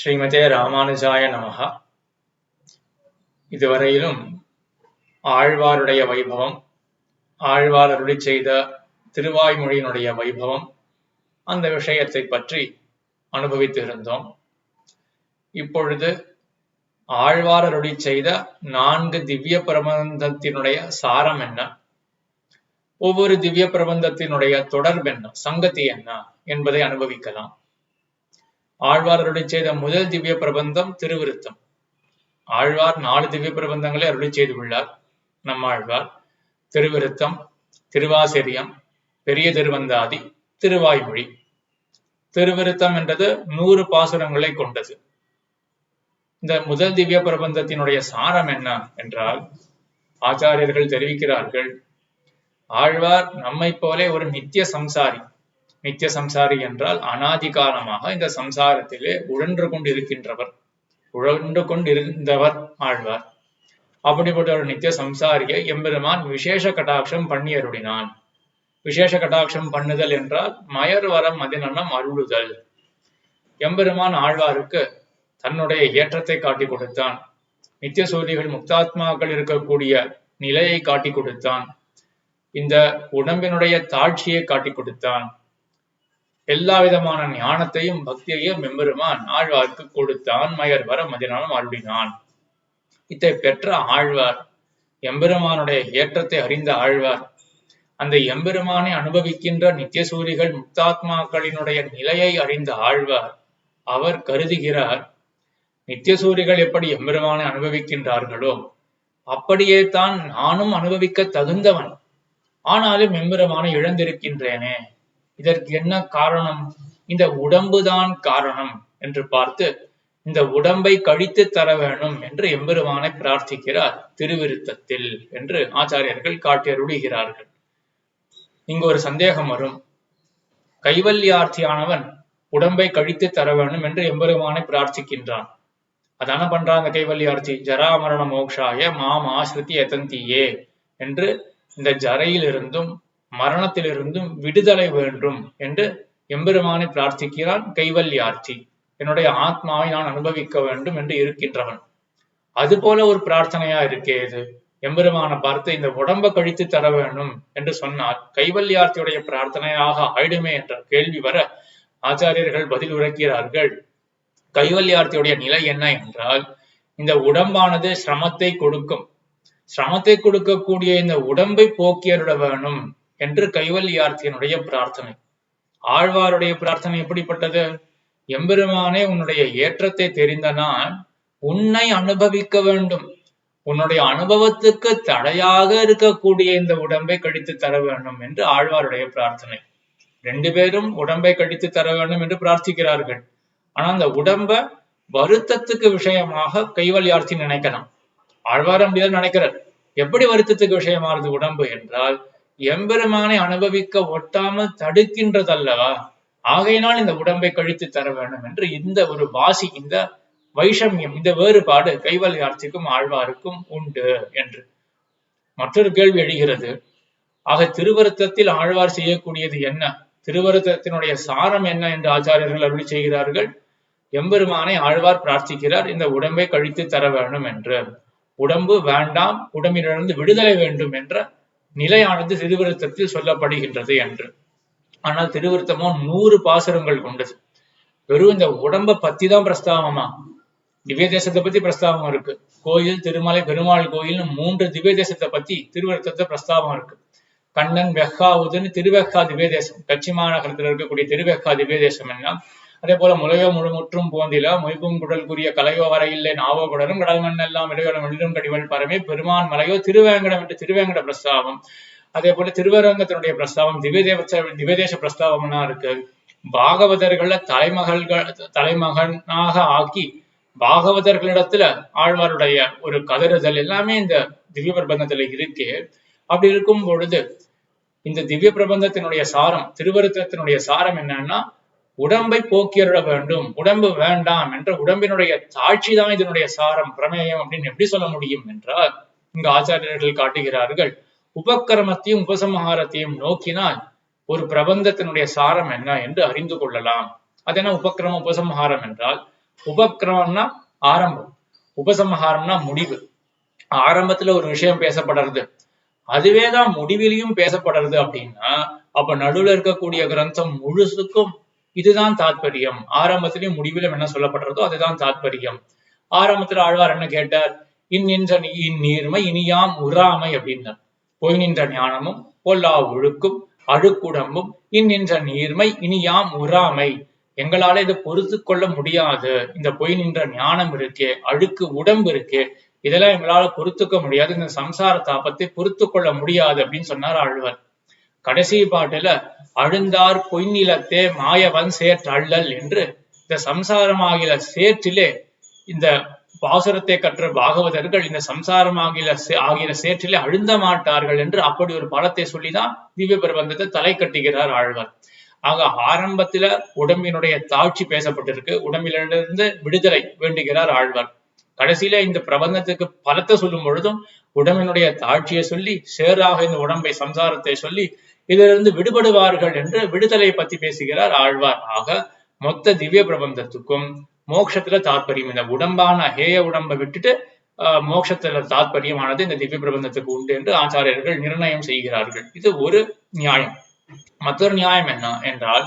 ஸ்ரீமதே ராமானுஜாய நமஹா. இதுவரையிலும் ஆழ்வாருடைய வைபவம், ஆழ்வார் அருளிச் செய்த திருவாய்மொழியினுடைய வைபவம், அந்த விஷயத்தை பற்றி அனுபவித்து இருந்தோம். இப்பொழுது ஆழ்வார் அருளிச் செய்த 4 திவ்ய பிரபந்தத்தினுடைய சாரம் என்ன, ஒவ்வொரு திவ்ய பிரபந்தத்தினுடைய தொடர்பு என்ன, சங்கதி என்ன என்பதை அனுபவிக்கலாம். ஆழ்வார் அருளிச் செய்த முதல் திவ்ய பிரபந்தம் திருவிருத்தம். ஆழ்வார் 4 திவ்ய பிரபந்தங்களை அருளிச் செய்துள்ளார். நம்மாழ்வார் திருவிருத்தம், திருவாசிரியம், பெரிய திருவந்தாதி, திருவாய்மொழி. திருவிருத்தம் என்றது 100 பாசுரங்களை கொண்டது. இந்த முதல் திவ்ய பிரபந்தத்தினுடைய சாரம் என்ன என்றால், ஆச்சாரியர்கள் தெரிவிக்கிறார்கள், ஆழ்வார் நம்மை போல ஒரு நித்திய சம்சாரி. நித்திய சம்சாரி என்றால் அனாதி காலமாக இந்த சம்சாரத்திலே உழன்று கொண்டிருந்தவர் ஆழ்வார். அப்படிப்பட்ட ஒரு நித்திய சம்சாரியை எம்பெருமான் விசேஷ கடாட்சம் பண்ணி அருளினான். விசேஷ கடாட்சம் பண்ணுதல் என்றால் மயர் வரம் மதிநலம் அருளுதல். எம்பெருமான் ஆழ்வாருக்கு தன்னுடைய ஏற்றத்தை காட்டி கொடுத்தான். நித்திய சூரிகள் முக்தாத்மாக்கள் இருக்கக்கூடிய நிலையை காட்டி கொடுத்தான். இந்த உடம்பினுடைய தாட்சியை காட்டி கொடுத்தான். எல்லா விதமான ஞானத்தையும் பக்தியையும் எம்பெருமான் ஆழ்வாருக்கு கொடுத்தான். மயர் வர மதினாலும் அருளினான். இதை பெற்ற ஆழ்வார், எம்பெருமானுடைய ஏற்றத்தை அறிந்த ஆழ்வார், அந்த எம்பெருமானை அனுபவிக்கின்ற நித்தியசூரிகள் முக்தாத்மாக்களினுடைய நிலையை அறிந்த ஆழ்வார், அவர் கருதுகிறார், நித்தியசூரிகள் எப்படி எம்பெருமானை அனுபவிக்கின்றார்களோ அப்படியே தான் நானும் அனுபவிக்க தகுந்தவன். ஆனாலும் எம்பெருமானை இழந்திருக்கின்றேனே, இதற்கு என்ன காரணம்? இந்த உடம்புதான் காரணம் என்று பார்த்து இந்த உடம்பை கழித்து தர வேணும் என்று எம்பெருமானை பிரார்த்திக்கிறார் திருவிருத்தத்தில் என்று ஆச்சாரியர்கள் காட்டியருளுகிறார்கள். இங்கு ஒரு சந்தேகம் வரும். கைவல்யார்த்தியானவன் உடம்பை கழித்து தர வேண்டும் என்று எம்பெருமானை பிரார்த்திக்கின்றான். அதான பண்றாங்க கைவல்யார்த்தி, ஜராமரண மோக்ஷாய மாம் ஆஸ்ருதி எதந்தியே என்று இந்த ஜரையிலிருந்தும் மரணத்திலிருந்தும் விடுதலை வேண்டும் என்று எம்பெருமானை பிரார்த்திக்கிறான் கைவல்யார்த்தி. என்னுடைய ஆத்மாவை நான் அனுபவிக்க வேண்டும் என்று இருக்கின்றவன். அதுபோல ஒரு பிரார்த்தனையா இருக்கே இது. எம்பெருமானை பார்த்து இந்த உடம்பை கழித்து தர வேண்டும் என்று சொன்னால் கைவல்யார்த்தியுடைய பிரார்த்தனையாக ஆயிடுமே என்ற கேள்வி வர ஆச்சாரியர்கள் பதில் உரைக்கிறார்கள். கைவல்யார்த்தியுடைய நிலை என்ன என்றால், இந்த உடம்பானது சிரமத்தை கொடுக்கும். சிரமத்தை கொடுக்கக்கூடிய இந்த உடம்பை போக்கியருட வேணும் என்று கைவல்யார்த்தியினுடைய பிரார்த்தனை. ஆழ்வாருடைய பிரார்த்தனை எப்படிப்பட்டது? எம்பெருமானே, உன்னுடைய ஏற்றத்தை தெரிந்த நான் உன்னை அனுபவிக்க வேண்டும். உன்னுடைய அனுபவத்துக்கு தடையாக இருக்கக்கூடிய இந்த உடம்பை கழித்து தர வேண்டும் என்று ஆழ்வாருடைய பிரார்த்தனை. 2 பேரும் உடம்பை கழித்து தர வேண்டும் என்று பிரார்த்திக்கிறார்கள். ஆனா அந்த உடம்ப வருத்தத்துக்கு விஷயமாக கைவல்யார்த்தி நினைக்கலாம். ஆழ்வார் அப்படிதான் நினைக்கிறார். எப்படி வருத்தத்துக்கு விஷயமானது உடம்பு என்றால், எம்பெருமானை அனுபவிக்க ஒட்டாமல் தடுக்கின்றதல்லவா, ஆகையினால் இந்த உடம்பை கழித்து தர வேண்டும் என்று இந்த ஒரு வாசி, இந்த வைஷமியம், இந்த வேறுபாடு கைவல்யார்த்திக்கும் ஆழ்வாருக்கும் உண்டு என்று மற்றொரு கேள்வி எழுகிறது. ஆக திருவருத்தத்தில் ஆழ்வார் செய்யக்கூடியது என்ன? திருவருத்தத்தினுடைய சாரம் என்ன என்று ஆச்சாரியர்கள் அருளி செய்கிறார்கள். எம்பெருமானை ஆழ்வார் பிரார்த்திக்கிறார், இந்த உடம்பை கழித்து தர வேண்டும் என்று. உடம்பு வேண்டாம், உடம்பிலிருந்து விடுதலை வேண்டும் என்ற நிலையானது திருவிருத்தத்தில் சொல்லப்படுகின்றது என்று. ஆனால் திருவிருத்தமோ 100 பாசுரங்கள் கொண்டது. வெறும் இந்த உடம்பை பத்தி தான் பிரஸ்தாவமா. திவ்ய தேசத்தை பத்தி பிரஸ்தாவம் இருக்கு. கோயில், திருமலை, பெருமாள் கோயில்னு 3 திவ்ய தேசத்தை பத்தி திருவிருத்தத்தை பிரஸ்தாவம் இருக்கு. கண்ணன் வெக்காவுதுன்னு திருவெக்கா திவ்ய தேசம், கட்சி மாநகரத்தில் இருக்கக்கூடிய திருவெக்கா திவ்ய தேசம் என்ன. அதே போல முலையோ முழுமுற்றும் போந்தில மொய்ப்பும் குடல் கூறிய கலையோ வர இல்லை நாவோ குடலும் கடல் மண் எல்லாம் இடையோட மனிதம் கடிவள் பரமே பெருமான் மலையோ திருவேங்கடம் என்று திருவேங்கட பிரஸ்தாவம். அதே போல திருவரங்கத்தினுடைய பிரஸ்தாவம் திவ்யதேச பிரஸ்தாவம்னா இருக்கு. பாகவதர்களை தலைமகனாக ஆக்கி பாகவதர்களிடத்துல ஆழ்வாருடைய ஒரு கதறுதல் எல்லாமே இந்த திவ்ய பிரபந்தத்துல இருக்கு. அப்படி இருக்கும் பொழுது இந்த திவ்ய பிரபந்தத்தினுடைய சாரம், திருவருத்தத்தினுடைய சாரம் என்னன்னா, உடம்பை போக்கியருட வேண்டும், உடம்பு வேண்டாம் என்ற உடம்பினுடைய தாட்சி தான் இதனுடைய சாரம், பிரமேயம் அப்படின்னு எப்படி சொல்ல முடியும் என்றால், இங்கு ஆச்சாரியர்கள் காட்டுகிறார்கள், உபக்கிரமத்தையும் உபசம்ஹாரத்தையும் நோக்கினால் ஒரு பிரபந்தத்தினுடைய சாரம் என்ன என்று அறிந்து கொள்ளலாம். அதென்ன உபக்கிரம உபசம்ஹாரம் என்றால், உபக்கிரமம்னா ஆரம்பம், உபசம்ஹாரம்னா முடிவு. ஆரம்பத்துல ஒரு விஷயம் பேசப்படுறது, அதுவேதான் முடிவிலையும் பேசப்படுறது அப்படின்னா, அப்ப நடுவுல இருக்கக்கூடிய கிரந்தம் முழுசுக்கும் இதுதான் தாத்பரியம். ஆரம்பத்திலையும் முடிவிலும் என்ன சொல்லப்படுறதோ அதுதான் தாத்பரியம். ஆரம்பத்துல ஆழ்வார் என்ன கேட்டார்? இந்நின்ற இந்நீர்மை இனியாம் உறாமை அப்படின்னார். பொய் நின்ற ஞானமும் பொல்லா ஒழுக்கும் அழுக்குடம்பும் இந்நின்ற நீர்மை இனியாம் உறாமை. எங்களால இதை பொறுத்து கொள்ள முடியாது. இந்த பொய் நின்ற ஞானம் இருக்கே, அழுக்கு உடம்பு இருக்கே, இதெல்லாம் எங்களால பொறுத்துக்க முடியாது. இந்த சம்சார தாபத்தை பொறுத்து கொள்ள முடியாது அப்படின்னு சொன்னார் ஆழ்வார். கடைசி பாட்டுல அழுந்தார் பொய்நிலத்தே மாயவன் சேற்றள்ளல் என்று இந்த சம்சாரமாகிற சேற்றிலே இந்த பாசுரத்தை கற்ற பாகவதர்கள் இந்த ஆகிற சேற்றிலே அழுந்த மாட்டார்கள் என்று அப்படி ஒரு பலத்தை சொல்லிதான் திவ்ய பிரபந்தத்தை தலை கட்டுகிறார் ஆழ்வார். ஆக ஆரம்பத்துல உடம்பினுடைய தாழ்ச்சி பேசப்பட்டிருக்கு, உடம்பிலிருந்து விடுதலை வேண்டுகிறார் ஆழ்வார். கடைசியில இந்த பிரபந்தத்துக்கு பலத்தை சொல்லும் பொழுதும் உடம்பினுடைய தாழ்ச்சியை சொல்லி சேராக இந்த உடம்பை சம்சாரத்தை சொல்லி இதிலிருந்து விடுபடுவார்கள் என்று விடுதலை பத்தி பேசுகிறார் ஆழ்வார். ஆக மொத்த திவ்ய பிரபந்தத்துக்கும் மோட்சத்துல தாற்பயம், இந்த உடம்பான ஹேய உடம்பை விட்டுட்டு மோட்சத்துல தாற்பயமானது இந்த திவ்ய பிரபந்தத்துக்கு உண்டு என்று ஆச்சாரியர்கள் நிர்ணயம் செய்கிறார்கள். இது ஒரு நியாயம். மற்றொரு நியாயம் என்ன என்றால்,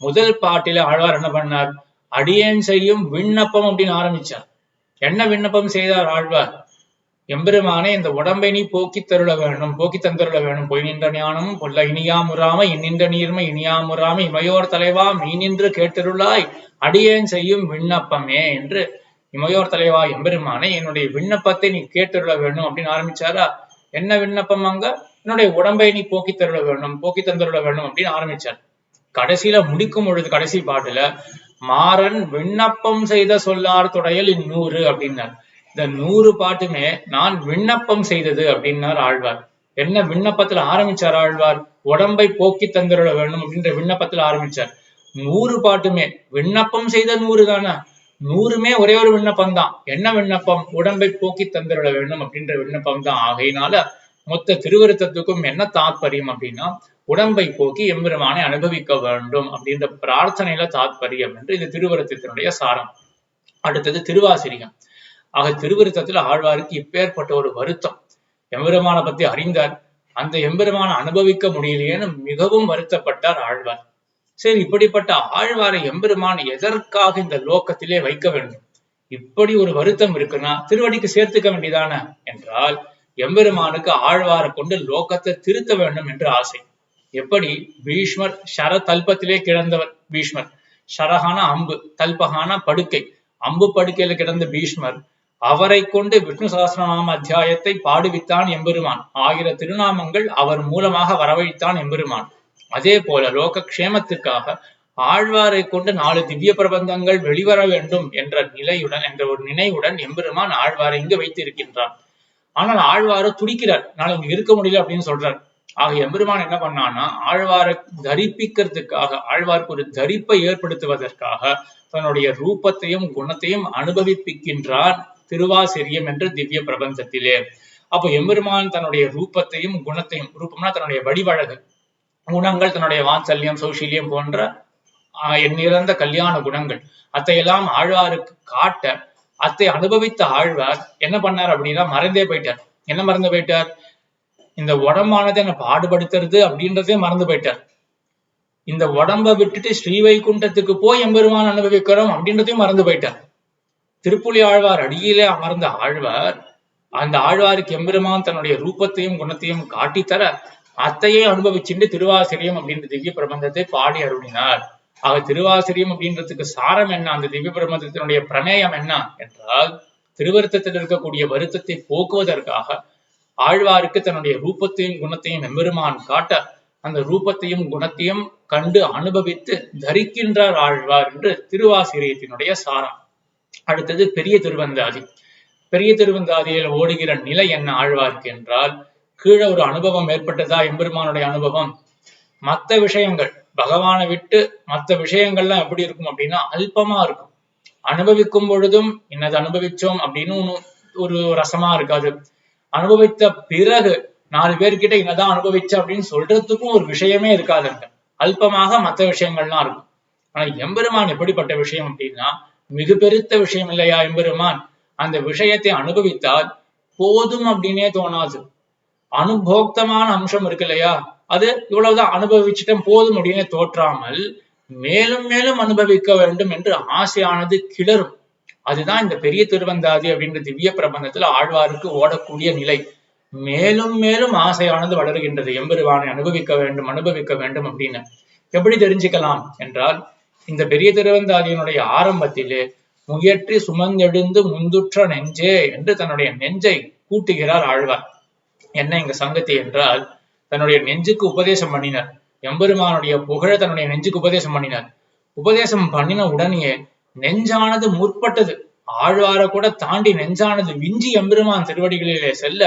முதல் பாட்டில ஆழ்வார் என்ன பண்ணார்? அடியேன் செய்யும் விண்ணப்பம் அப்படின்னு ஆரம்பிச்சார். என்ன விண்ணப்பம் செய்தார் ஆழ்வார்? எம்பெருமானே, இந்த உடம்பை நீ போக்கி தருள வேணும், போக்கி தந்தருள வேணும். பொய் நின்ற ஞானமும் பொல்ல இனியாமுறாமை இன்னின்ற நீர்மை இனியாமுறாமை இமையோர் தலைவா மீ நின்று கேட்டருளாய் அடியேன் செய்யும் விண்ணப்பமே என்று இமையோர் தலைவா எம்பெருமானே, என்னுடைய விண்ணப்பத்தை நீ கேட்டருள வேணும் அப்படின்னு ஆரம்பிச்சாரா? என்ன விண்ணப்பம்? அங்க என்னுடைய உடம்பை நீ போக்கி தருள வேணும், போக்கி தந்தருள வேணும் அப்படின்னு ஆரம்பிச்சார். கடைசியில முடிக்கும் பொழுது கடைசி பாட்டுல மாறன் விண்ணப்பம் செய்த சொல்லார் தொடையல் 100 அப்படின்னார். இந்த 100 பாட்டுமே நான் விண்ணப்பம் செய்தது அப்படின்னார் ஆழ்வார். என்ன விண்ணப்பத்துல ஆரம்பிச்சார் ஆழ்வார்? உடம்பை போக்கி தந்துட வேணும் அப்படின்ற விண்ணப்பத்துல ஆரம்பிச்சார். 100 பாட்டுமே விண்ணப்பம் செய்த 100 தானே, 100மே ஒரே ஒரு விண்ணப்பம் தான். என்ன விண்ணப்பம்? உடம்பை போக்கி தந்துட வேண்டும் அப்படின்ற விண்ணப்பம் தான். ஆகையினால மொத்த திருவருத்தத்துக்கும் என்ன தாத்பரியம் அப்படின்னா, உடம்பை போக்கி எம்பெருமானை அனுபவிக்க வேண்டும் அப்படின்ற பிரார்த்தனையில தாத்பரியம் என்று இது திருவருத்தத்தினுடைய சாரம். அடுத்தது திருவாசிரியம். ஆக திருவருத்தத்துல ஆழ்வாருக்கு இப்பேற்பட்ட ஒரு வருத்தம், எம்பெருமான பத்தி அறிந்தார், அந்த எம்பெருமான அனுபவிக்க முடியலையேன்னு மிகவும் வருத்தப்பட்டார் ஆழ்வார். சரி, இப்படிப்பட்ட ஆழ்வாரை எம்பெருமான் எதற்காக இந்த லோக்கத்திலே வைக்க வேண்டும்? இப்படி ஒரு வருத்தம் இருக்குன்னா திருவடிக்கு சேர்த்துக்க வேண்டியதான என்றால், எம்பெருமானுக்கு ஆழ்வாரை கொண்டு லோக்கத்தை திருத்த வேண்டும் என்று ஆசை. எப்படி? பீஷ்மர் ஷர தல்பத்திலே கிடந்தவர். பீஷ்மர் ஷரகான அம்பு, தல்பகான படுக்கை, அம்பு படுக்கையில கிடந்த பீஷ்மர், அவரை கொண்டு விஷ்ணு சகஸ்ரநாம அத்தியாயத்தை பாடுவித்தான் எம்பெருமான். 1000 திருநாமங்கள் அவர் மூலமாக வரவழைத்தான் எம்பெருமான். அதே போல லோக க்ஷேமத்துக்காக ஆழ்வாரை கொண்டு 4 திவ்ய பிரபந்தங்கள் வெளிவர வேண்டும் என்ற ஒரு நினைவுடன் எம்பெருமான் ஆழ்வாரை இங்கு வைத்திருக்கின்றான். ஆனால் ஆழ்வாரை துடிக்கிறார், நான் இங்க இருக்க முடியல அப்படின்னு சொல்றார். ஆக எம்பெருமான் என்ன பண்ணான்னா, ஆழ்வாரை தரிப்பிக்கிறதுக்காக, ஆழ்வாருக்கு ஒரு தரிப்பை ஏற்படுத்துவதற்காக தன்னுடைய ரூபத்தையும் குணத்தையும் அனுபவிப்பிக்கின்றான் திருவாசிரியம் என்ற திவ்ய பிரபந்தத்திலே. அப்போ எம்பெருமான் தன்னுடைய ரூபத்தையும் குணத்தையும், ரூபம்னா தன்னுடைய வடிவழகு, குணங்கள் தன்னுடைய வாத்சல்யம் சௌஷீல்யம் போன்ற எண்ணிறந்த கல்யாண குணங்கள் அத்தையெல்லாம் ஆழ்வாருக்கு காட்ட, அத்தை அனுபவித்த ஆழ்வார் என்ன பண்ணார் அப்படின்னா மறந்தே போயிட்டார். என்ன மறந்து போயிட்டார்? இந்த உடம்பானது என்ன பாடுபடுத்துறது அப்படின்றதே மறந்து போயிட்டார். இந்த உடம்பை விட்டுட்டு ஸ்ரீவைகுண்டத்துக்கு போய் எம்பெருமான் அனுபவிக்கிறோம் அப்படின்றதையும் மறந்து போயிட்டார். திருப்புலி ஆழ்வார் அடியிலே அமர்ந்த ஆழ்வார், அந்த ஆழ்வாருக்கு எம்பெருமான் தன்னுடைய ரூபத்தையும் குணத்தையும் காட்டித்தர அத்தையே அனுபவிச்சுட்டு திருவாசிரியம் அப்படின்ற திவ்ய பிரபந்தத்தை பாடி அருளினார். ஆக திருவாசிரியம் அப்படின்றதுக்கு சாரம் என்ன? அந்த திவ்ய பிரபந்தத்தினுடைய பிரமேயம் என்ன என்றால், திருவருத்தத்தில் இருக்கக்கூடிய வருத்தத்தை போக்குவதற்காக ஆழ்வாருக்கு தன்னுடைய ரூபத்தையும் குணத்தையும் எம்பெருமான் காட்ட, அந்த ரூபத்தையும் குணத்தையும் கண்டு அனுபவித்து தரிக்கின்றார் ஆழ்வார் என்று திருவாசிரியத்தினுடைய சாரம். அடுத்தது பெரிய திருவந்தாதி. பெரிய திருவந்தாதியில் ஓடுகிற நிலை என்ன ஆழ்வார்க்கு என்றால், கீழே ஒரு அனுபவம் ஏற்பட்டதா எம்பெருமானுடைய அனுபவம். மற்ற விஷயங்கள் பகவானை விட்டு மற்ற விஷயங்கள்லாம் எப்படி இருக்கும் அப்படின்னா அல்பமா இருக்கும். அனுபவிக்கும் பொழுதும் என்னது அனுபவிச்சோம் அப்படின்னு ஒரு ரசமா இருக்காது. அனுபவித்த பிறகு 4 பேர்கிட்ட என்னதான் அனுபவிச்ச அப்படின்னு சொல்றதுக்கும் ஒரு விஷயமே இருக்காதுங்க. அல்பமாக மற்ற விஷயங்கள்லாம் இருக்கும். ஆனா எம்பெருமான் எப்படிப்பட்ட விஷயம் அப்படின்னா, மிகு பெருத்த விஷயம் இல்லையா எம்பெருமான்? அந்த விஷயத்தை அனுபவித்தால் போதும் அப்படின்னே தோணாது. அனுபோக்தமான அம்சம் இருக்கு இல்லையா, அது இவ்வளவுதான் அனுபவிச்சுட்டேன் போதும் அப்படின்னு தோற்றாமல் மேலும் மேலும் அனுபவிக்க வேண்டும் என்று ஆசையானது கிளறும். அதுதான் இந்த பெரிய திருவந்தாதி அப்படின்ற திவ்ய பிரபந்தத்துல ஆழ்வாருக்கு ஓடக்கூடிய நிலை. மேலும் மேலும் ஆசையானது வளர்கின்றது, எம்பெருமானை அனுபவிக்க வேண்டும் அப்படின்னு. எப்படி தெரிஞ்சுக்கலாம் என்றால், இந்த பெரிய திருவந்தாதியினுடைய ஆரம்பத்திலே முயற்றி சுமந்தெழுந்து முந்துற்ற நெஞ்சே என்று தன்னுடைய நெஞ்சை கூட்டுகிறார் ஆழ்வார். என்ன இங்க சங்கதி என்றால், தன்னுடைய நெஞ்சுக்கு உபதேசம் பண்ணினார். எம்பெருமானுடைய புகழ தன்னுடைய நெஞ்சுக்கு உபதேசம் பண்ணினார். உபதேசம் பண்ணின உடனே நெஞ்சானது முற்பட்டது. ஆழ்வார கூட தாண்டி நெஞ்சானது விஞ்சி எம்பெருமான் திருவடிகளிலே செல்ல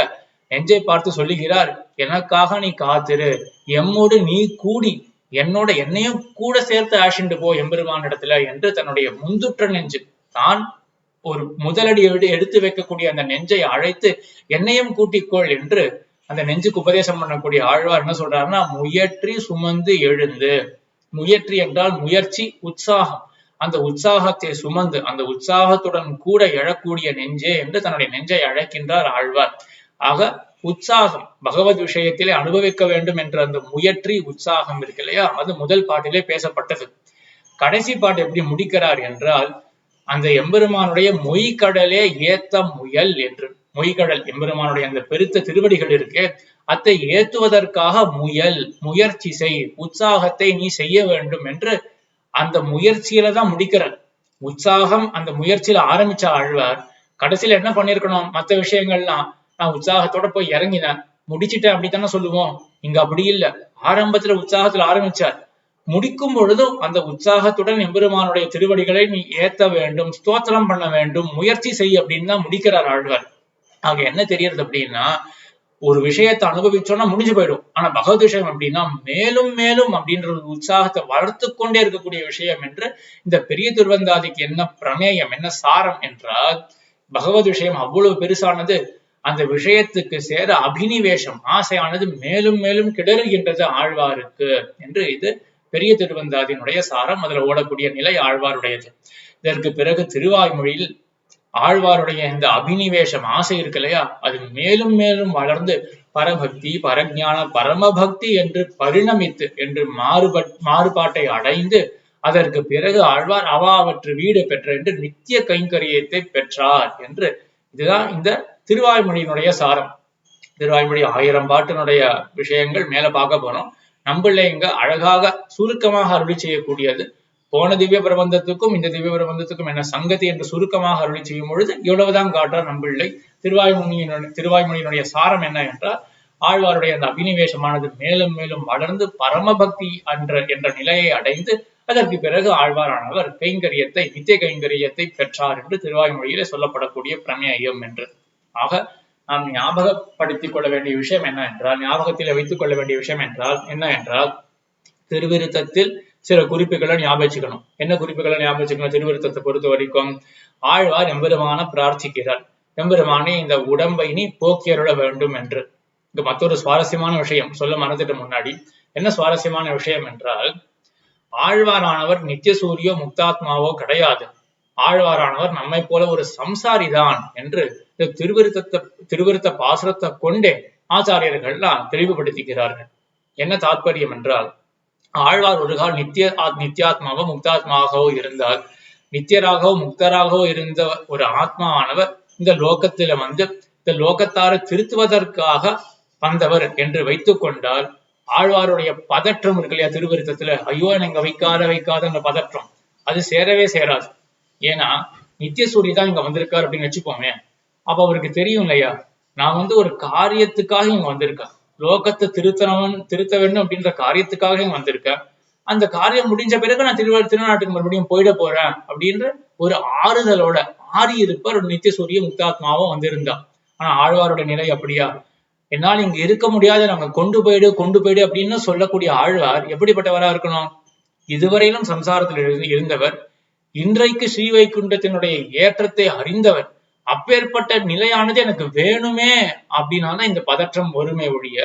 நெஞ்சை பார்த்து சொல்லுகிறார், எனக்காக நீ காத்திரு, எம்மோடு நீ கூடி என்னையும் கூட சேர்த்து ஆஷிண்டு போ எம்பெருமான் இடத்துல என்று தன்னுடைய முந்துற்ற நெஞ்சு, தான் ஒரு முதலடி எடுத்து வைக்கக்கூடிய அந்த நெஞ்சை அழைத்து என்னையும் கூட்டிக்கொள் என்று அந்த நெஞ்சுக்கு உபதேசம் பண்ணக்கூடிய ஆழ்வார் என்ன சொல்றாருன்னா, முயற்றி சுமந்து எழுந்து. முயற்றி என்றால் முயற்சி, உற்சாகம். அந்த உற்சாகத்தை சுமந்து அந்த உற்சாகத்துடன் கூட எழக்கூடிய நெஞ்சே என்று தன்னுடைய நெஞ்சை அழைக்கின்றார் ஆழ்வார். ஆக உற்சாகம் பகவத் விஷயத்திலே அனுபவிக்க வேண்டும் என்ற அந்த முயற்றி உற்சாகம் இருக்கு இல்லையா, அது முதல் பாட்டிலே பேசப்பட்டது. கடைசி பாட்டு எப்படி முடிக்கிறார் என்றால், அந்த எம்பெருமானுடைய மொய்கடலே ஏத்த முயல் என்று. மொய்கடல் எம்பெருமானுடைய அந்த பெருத்த திருவடிகள் இருக்கு, அதை ஏத்துவதற்காக முயற்சி செய், உற்சாகத்தை நீ செய்ய வேண்டும் என்று அந்த முயற்சியில தான் முடிக்கிறார். உற்சாகம் அந்த முயற்சியில ஆரம்பிச்ச ஆழ்வார் கடைசியில என்ன பண்ணிருக்கணும், மற்ற விஷயங்கள்லாம் நான் உற்சாகத்தோட போய் இறங்கினேன் முடிச்சிட்டேன் அப்படித்தானே சொல்லுவோம். இங்க அப்படி இல்லை. ஆரம்பத்துல உற்சாகத்துல ஆரம்பிச்சார், முடிக்கும் பொழுதும் அந்த உற்சாகத்துடன் எம்பெருமானுடைய திருவடிகளை நீ ஏத்த வேண்டும், ஸ்தோத்திரம் பண்ண வேண்டும், முயற்சி செய் அப்படின்னு தான் முடிக்கிறார் ஆழ்வார். ஆக என்ன தெரியறது அப்படின்னா, ஒரு விஷயத்தை அனுபவிச்சோம்னா முடிஞ்சு போயிடும். ஆனா பகவத் விஷயம் அப்படின்னா மேலும் மேலும் அப்படின்ற ஒரு உற்சாகத்தை வளர்த்து கொண்டே இருக்கக்கூடிய விஷயம் என்று இந்த பெரிய திருவந்தாதிக்கு என்ன பிரமேயம், என்ன சாரம் என்றால், பகவத் விஷயம் அவ்வளவு பெருசானது, அந்த விஷயத்துக்கு சேர அபினிவேஷம் ஆசையானது மேலும் மேலும் கிளறுகின்றது ஆழ்வாருக்கு என்று இது பெரிய திருவந்தாதியினுடைய சாரம். அதுல ஓடக்கூடிய நிலை ஆழ்வாருடையது. இதற்கு பிறகு திருவாய்மொழியில் ஆழ்வாருடைய இந்த அபினிவேஷம் ஆசை இருக்கு இல்லையா, அது மேலும் மேலும் வளர்ந்து பரபக்தி, பரஞான, பரமபக்தி என்று பரிணமித்து என்று மாறுபாட்டை அடைந்து அதற்கு பிறகு ஆழ்வார் அவற்று வீடு பெற்ற என்று நித்திய கைங்கரியத்தை பெற்றார் என்று. இதுதான் இந்த திருவாய்மொழியினுடைய சாரம். திருவாய்மொழி 1000 பாட்டினுடைய விஷயங்கள் மேல பார்க்க போனோம். நம்மள இங்க அழகாக சுருக்கமாக அருளி செய்யக்கூடியது. போன திவ்ய பிரபந்தத்துக்கும் இந்த திவ்ய பிரபந்தத்துக்கும் என்ன சங்கதி என்று சுருக்கமாக அருளி செய்யும் பொழுது இவ்வளவுதான் காட்டார் நம்பிள்ளை. திருவாய்மொழியினுடைய சாரம் என்ன என்றால், ஆழ்வாருடைய அந்த அபினிவேசமானது மேலும் மேலும் வளர்ந்து பரமபக்தி என்ற நிலையை அடைந்து அதற்கு பிறகு ஆழ்வாரானவர் கைங்கரியத்தை, நித்திய கைங்கரியத்தை பெற்றார் என்று திருவாய்மொழியில சொல்லப்படக்கூடிய பிரமேயம் என்று. ஆக நாம் ஞாபகப்படுத்திக் கொள்ள வேண்டிய விஷயம் என்ன என்றால், ஞாபகத்தில் வைத்துக் கொள்ள வேண்டிய விஷயம் என்ன என்றால், திருவிருத்தத்தில் சில குறிப்புகளை ஞாபகிச்சுக்கணும். என்ன குறிப்புகளை ஞாபகிச்சுக்கணும்? திருவிருத்தத்தை பொறுத்த வரைக்கும் ஆழ்வார் எம்பெருமான பிரார்த்திக்கிறார், எம்பெருமானே இந்த உடம்பை நீ போக்கியருள வேண்டும் என்று. இங்க மற்றொரு சுவாரஸ்யமான விஷயம் சொல்ல மறந்துட்டு முன்னாடி, என்ன சுவாரஸ்யமான விஷயம் என்றால், ஆழ்வாரானவர் நித்திய சூரியோ முக்தாத்மாவோ கிடையாது. ஆழ்வாரானவர் நம்மை போல ஒரு சம்சாரிதான் என்று இந்த திருவிருத்த பாசுரத்தை கொண்டே ஆச்சாரியர்கள்லாம் தெளிவுபடுத்துகிறார்கள். என்ன தாற்பயம் என்றால், ஆழ்வார் ஒரு கால் நித்தியாத்மாவோ முக்தாத்மாவோ இருந்தால், நித்தியராகவோ முக்தராகவோ இருந்த ஒரு ஆத்மாவானவர் இந்த லோகத்தில இந்த லோகத்தாரை திருத்துவதற்காக வந்தவர் என்று வைத்துக் கொண்டால், ஆழ்வாருடைய பதற்றம் இருக்கு இல்லையா திருவிருத்தத்துல, ஐயோ நீங்க வைக்காத அந்த பதற்றம் அது சேரவே சேராது. ஏன்னா நித்திய சூரிய தான் இங்க வந்திருக்காரு அப்படின்னு வச்சுப்போமே, அப்ப அவருக்கு தெரியும் இல்லையா, நான் ஒரு காரியத்துக்காக இங்க வந்திருக்கேன், லோகத்தை திருத்த வேண்டும் அப்படின்ற காரியத்துக்காக இங்க வந்திருக்கேன், அந்த காரியம் முடிஞ்ச பிறகு நான் திருநாட்டுக்கு மறுபடியும் போயிட போறேன் அப்படின்ற ஒரு ஆறுதலோட ஆறி இருப்பார் ஒரு நித்திய சூரிய முக்தாத்மாவும் வந்திருந்தா. ஆனா ஆழ்வாரோட நிலை அப்படியா? என்னால் இங்க இருக்க முடியாது, நாங்க கொண்டு போயிடு அப்படின்னு சொல்லக்கூடிய ஆழ்வார் எப்படிப்பட்டவரா இருக்கணும்? இதுவரையிலும் சம்சாரத்தில் இருந்தவர், இன்றைக்கு ஸ்ரீவைகுண்டத்தினுடைய ஏற்றத்தை அறிந்தவர். அப்பேற்பட்ட நிலையானது எனக்கு வேணுமே அப்படின்னாதான் இந்த பதற்றம் ஒருமை ஒழிய,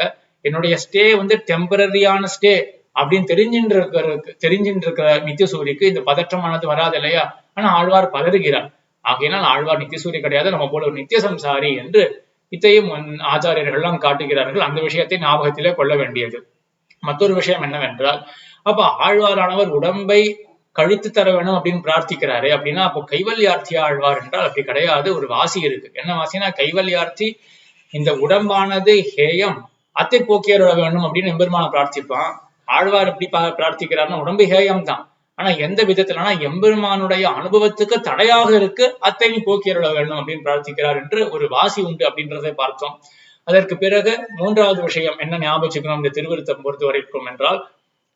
என்னுடைய ஸ்டே டெம்பரரியான ஸ்டே அப்படின்னு தெரிஞ்சின்ற நித்திய சூரியக்கு இந்த பதற்றமானது வராது இல்லையா? ஆனா ஆழ்வார் பதறுகிறார். ஆகையினால் ஆழ்வார் நித்தியசூரி கிடையாது, நம்ம போல ஒரு நித்திய சம்சாரி என்று இத்தையும் ஆச்சாரியர்கள் எல்லாம் காட்டுகிறார்கள். அந்த விஷயத்தை ஞாபகத்திலே கொள்ள வேண்டியது. மற்றொரு விஷயம் என்னவென்றால், அப்ப ஆழ்வாரானவர் உடம்பை கழித்து தர வேணும் அப்படின்னு பிரார்த்திக்கிறாரு அப்படின்னா, அப்போ கைவல்யார்த்தி ஆழ்வார் என்றால் அப்படி கிடையாது. ஒரு வாசி இருக்கு. என்ன வாசினா, கைவல்யார்த்தி இந்த உடம்பானது ஹேயம், அத்தை போக்கியருட வேண்டும் அப்படின்னு எம்பெருமான பிரார்த்திப்பான். ஆழ்வார் எப்படி பிரார்த்திக்கிறார்னா, உடம்பு ஹேயம் தான், ஆனா எந்த விதத்துலனா எம்பெருமானுடைய அனுபவத்துக்கு தடையாக இருக்கு, அத்தை நீ போக்கியருட வேண்டும் அப்படின்னு பிரார்த்திக்கிறார் என்று ஒரு வாசி உண்டு அப்படின்றதை பார்த்தோம். அதற்கு பிறகு மூன்றாவது விஷயம் என்ன ஞாபகம் இந்த திருவிருத்தம் பொறுத்த வரைக்கும் என்றால்,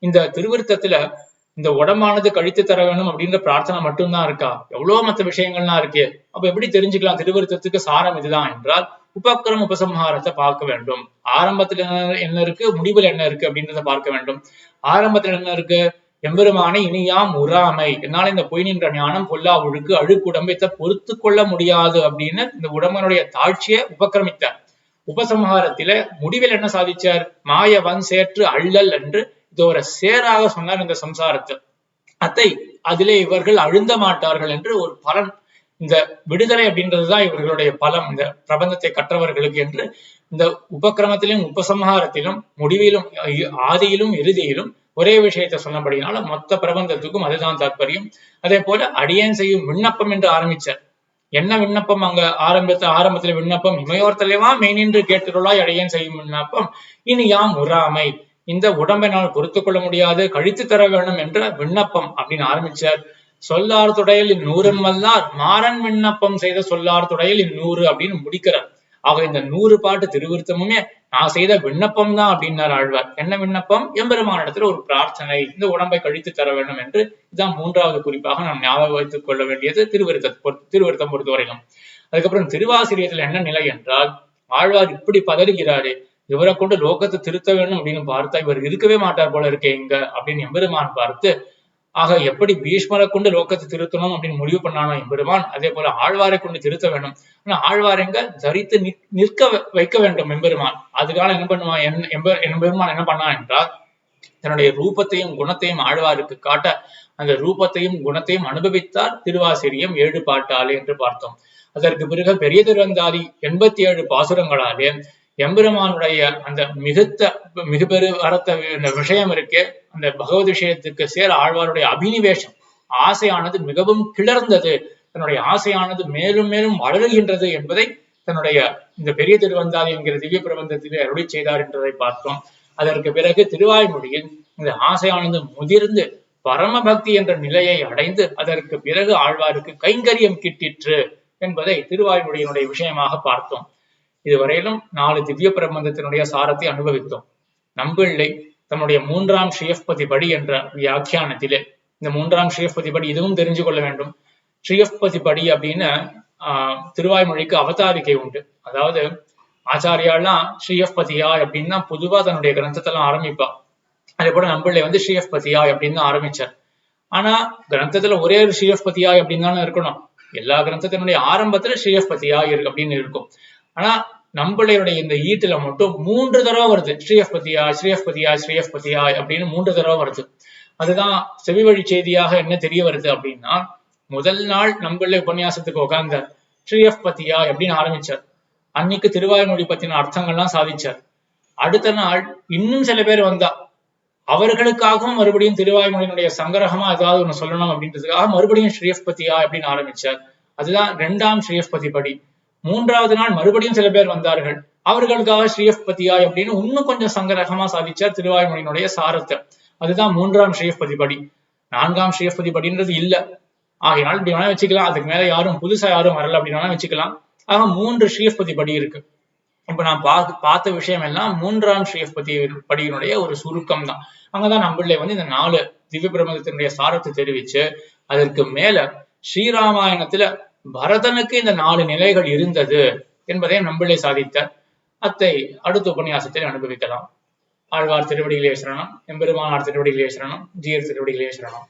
இந்த திருவிருத்தத்துல இந்த உடம்பானது கழித்து தர வேணும் அப்படின்ற பிரார்த்தனை மட்டும்தான் இருக்கா? எவ்வளவு மற்ற விஷயங்கள்லாம் இருக்கு. அப்ப எப்படி தெரிஞ்சுக்கலாம் திருவிருத்தத்துக்கு சாரம் இதுதான் என்றால், உபக்கிரம உபசம்ஹாரத்தை பார்க்க வேண்டும். ஆரம்பத்துல என்ன இருக்கு, முடிவுல என்ன இருக்கு அப்படின்றத பார்க்க வேண்டும். ஆரம்பத்துல என்ன இருக்கு, எம்பெருமானை இனியாம் உறாமை, என்னால இந்த பொய் நின்ற ஞானம் பொல்லா ஒழுக்கு அழுக்குடம்பத்தை பொறுத்து கொள்ள முடியாது அப்படின்னு இந்த உடம்பனுடைய தாழ்ச்சியை உபக்கிரமித்தார். உபசம்ஹாரத்தில முடிவில் என்ன சாதிச்சார், மாயவன் சேற்று அள்ளல் என்று இது ஒரு சேராக சொன்னார் இந்த சம்சாரத்தை. அத்தை அதிலே இவர்கள் அழுந்த மாட்டார்கள் என்று ஒரு பலன், இந்த விடுதலை அப்படின்றதுதான் இவர்களுடைய பலம் இந்த பிரபந்தத்தை கற்றவர்களுக்கு என்று இந்த உபக்கிரமத்திலும் உபசம்ஹாரத்திலும் முடிவிலும் ஆதியிலும் இறுதியிலும் ஒரே விஷயத்தை சொன்னபடினால மொத்த பிரபந்தத்துக்கும் அதுதான் தாற்பயம். அதே போல அடியேன் செய்யும் விண்ணப்பம் என்று ஆரம்பிச்சார். என்ன விண்ணப்பம் அங்க ஆரம்பத்துல விண்ணப்பம், இமையோர் தலைவா மெய்நின்று கேட்டுள்ளாய் அடியேன் செய்யும் விண்ணப்பம் இனி யாம் உறாமை, இந்த உடம்பை நான் பொறுத்து கொள்ள முடியாது, கழித்து தர வேண்டும் என்ற விண்ணப்பம் அப்படின்னு ஆரம்பிச்சார். சொல்லார் துடையில் இந்நூறும் வல்லார் மாறன் விண்ணப்பம் செய்த சொல்லார் துடையில் இந்நூறு அப்படின்னு முடிக்கிறார். ஆக இந்த 100 பாட்டு திருவிருத்தமுமே நான் செய்த விண்ணப்பம் தான் அப்படின்னார் ஆழ்வார். என்ன விண்ணப்பம், எம்பெருமான இடத்துல ஒரு பிரார்த்தனை, இந்த உடம்பை கழித்து தர வேண்டும் என்று. இதுதான் மூன்றாவது குறிப்பாக நாம் ஞாபகம் வைத்துக் கொள்ள வேண்டியது திருவிருத்தம் பொறுத்தவரைக்கும். அதுக்கப்புறம் திருவாசிரியத்துல என்ன நிலை என்றால், ஆழ்வார் இப்படி பதறுகிறாரு, இவரை கொண்டு லோகத்தை திருத்த வேண்டும் அப்படின்னு பார்த்தா இவர் இருக்கவே மாட்டார் போல இருக்கே இங்க அப்படின்னு எம்பெருமான் பார்த்து, ஆக எப்படி பீஷ்மரை கொண்டு லோகத்தை திருத்தணும் அப்படின்னு முடிவு பண்ணானோ எம்பெருமான், அதே போல ஆழ்வாரை கொண்டு திருத்த வேண்டும். ஆனா ஆழ்வாரங்க தரித்து நிற்க வைக்க வேண்டும் எம்பெருமான். அதுக்காக என்ன பண்ணுவான், எம்பெருமான் என்ன பண்ணான் என்றால், தன்னுடைய ரூபத்தையும் குணத்தையும் ஆழ்வாருக்கு காட்ட அந்த ரூபத்தையும் குணத்தையும் அனுபவித்தார் திருவாசிரியம் 7 பாட்டாலே என்று பார்த்தோம். அதற்கு பிறகு பெரிய திருவந்தாதி 87 பாசுரங்களாலே எம்பெருமானுடைய அந்த மிகுபெரு வரத்த விஷயம் இருக்கே, அந்த பகவத் விஷயத்துக்கு சேர ஆழ்வாருடைய அபினிவேஷம், ஆசையானது மிகவும் கிளர்ந்தது, தன்னுடைய ஆசையானது மேலும் மேலும் வளருகின்றது என்பதை தன்னுடைய இந்த பெரிய திருவந்தாதி என்கிற திவ்ய பிரபந்தத்திலே அருளி செய்தார் என்றதை பார்த்தோம். அதற்கு பிறகு திருவாய்மொழியில் இந்த ஆசையானது முதிர்ந்து பரமபக்தி என்ற நிலையை அடைந்து அதற்கு பிறகு ஆழ்வாருக்கு கைங்கரியம் கிட்டிற்று என்பதை திருவாய்மொழியினுடைய விஷயமாக பார்த்தோம். இதுவரையிலும் 4 திவ்ய பிரபந்தத்தினுடைய சாரத்தை அனுபவித்தோம். நம்பிள்ளை தன்னுடைய 3ஆம் ஸ்ரீயப்பதி படி என்ற வியாக்கியானத்திலே, இந்த 3ஆம் ஸ்ரீயப்பதி படி இதுவும் தெரிஞ்சு கொள்ள வேண்டும். ஸ்ரீயப்பதி படி அப்படின்னு திருவாய்மொழிக்கு அவதாரிக்கை உண்டு. அதாவது ஆச்சாரியாலாம் ஸ்ரீயப்பதியாய் அப்படின்னு தான் பொதுவா தன்னுடைய கிரந்தத்தெல்லாம் ஆரம்பிப்பா. அதே போல நம்பிள்ளை ஸ்ரீயப்பதியாய் அப்படின்னு தான் ஆரம்பிச்சார். ஆனா கிரந்தத்துல ஒரே ஒரு ஸ்ரீயப்பதியாய் அப்படின்னு தானே இருக்கணும். எல்லா கிரந்தத்தினுடைய ஆரம்பத்துல ஸ்ரீயப்பதியாய் இருக்கு அப்படின்னு இருக்கும். ஆனா நம்பிள்ளையுடைய இந்த ஈட்டுல மட்டும் 3 தடவை வருது, ஸ்ரீயப்பதியாய் ஸ்ரீயப்பதியாய் ஸ்ரீயப்பதியாய் அப்படின்னு 3 தடவை வருது. அதுதான் செவி வழி செய்தியாக என்ன தெரிய வருது அப்படின்னா, முதல் நாள் நம்பிள்ளை உபன்யாசத்துக்கு உட்கார்ந்தார், ஸ்ரீயப்பதியாய் அப்படின்னு ஆரம்பிச்சார். அன்னைக்கு திருவாய்மொழி பத்தின அர்த்தங்கள்லாம் சாதிச்சார். அடுத்த நாள் இன்னும் சில பேர் வந்தா, அவர்களுக்காகவும் மறுபடியும் திருவாய்மொழியினுடைய சங்கிரகமா ஏதாவது ஒண்ணு சொல்லணும் அப்படின்றதுக்காக மறுபடியும் ஸ்ரீயப்பதியாய் அப்படின்னு ஆரம்பிச்சார். அதுதான் 2ஆம் ஸ்ரீயப்பதி படி. 3வது நாள் மறுபடியும் சில பேர் வந்தார்கள், அவர்களுக்காக ஸ்ரீயப்பதியாய் அப்படின்னு இன்னும் கொஞ்சம் சங்கிரகமா சாதிச்சார் திருவாய்மொழியினுடைய சாரத்தை. அதுதான் 3ஆம் ஸ்ரீயப்பதி படி. 4ஆம் ஸ்ரீயப்பதி படின்றது இல்ல. ஆகையினால் இப்படி வேணா வச்சுக்கலாம். அதுக்கு மேல யாரும் புதுசா யாரும் வரல அப்படின்னு வேணா வச்சுக்கலாம். ஆக 3 ஸ்ரீயப்பதி படி இருக்கு. இப்ப நான் பார்த்த விஷயம் எல்லாம் 3ஆம் ஸ்ரீயப்பதி படியினுடைய ஒரு சுருக்கம் தான். அங்கதான் நம்பிள்ளை இந்த 4 திவ்ய பிரபந்தத்தினுடைய சாரத்தை தெரிவிச்சு, அதற்கு மேல ஸ்ரீராமாயணத்துல பரதனுக்கு இந்த 4 நிலைகள் இருந்தது என்பதை நம்பிள்ளை சாதித்தார். அத்தை அடுத்த உபன்யாசத்தில் அனுபவிக்கலாம். ஆழ்வார் திருவடிகளே சரணம், எம்பெருமானார் திருவடிகளே சரணம், ஜீயர் திருவடிகளே சரணம்.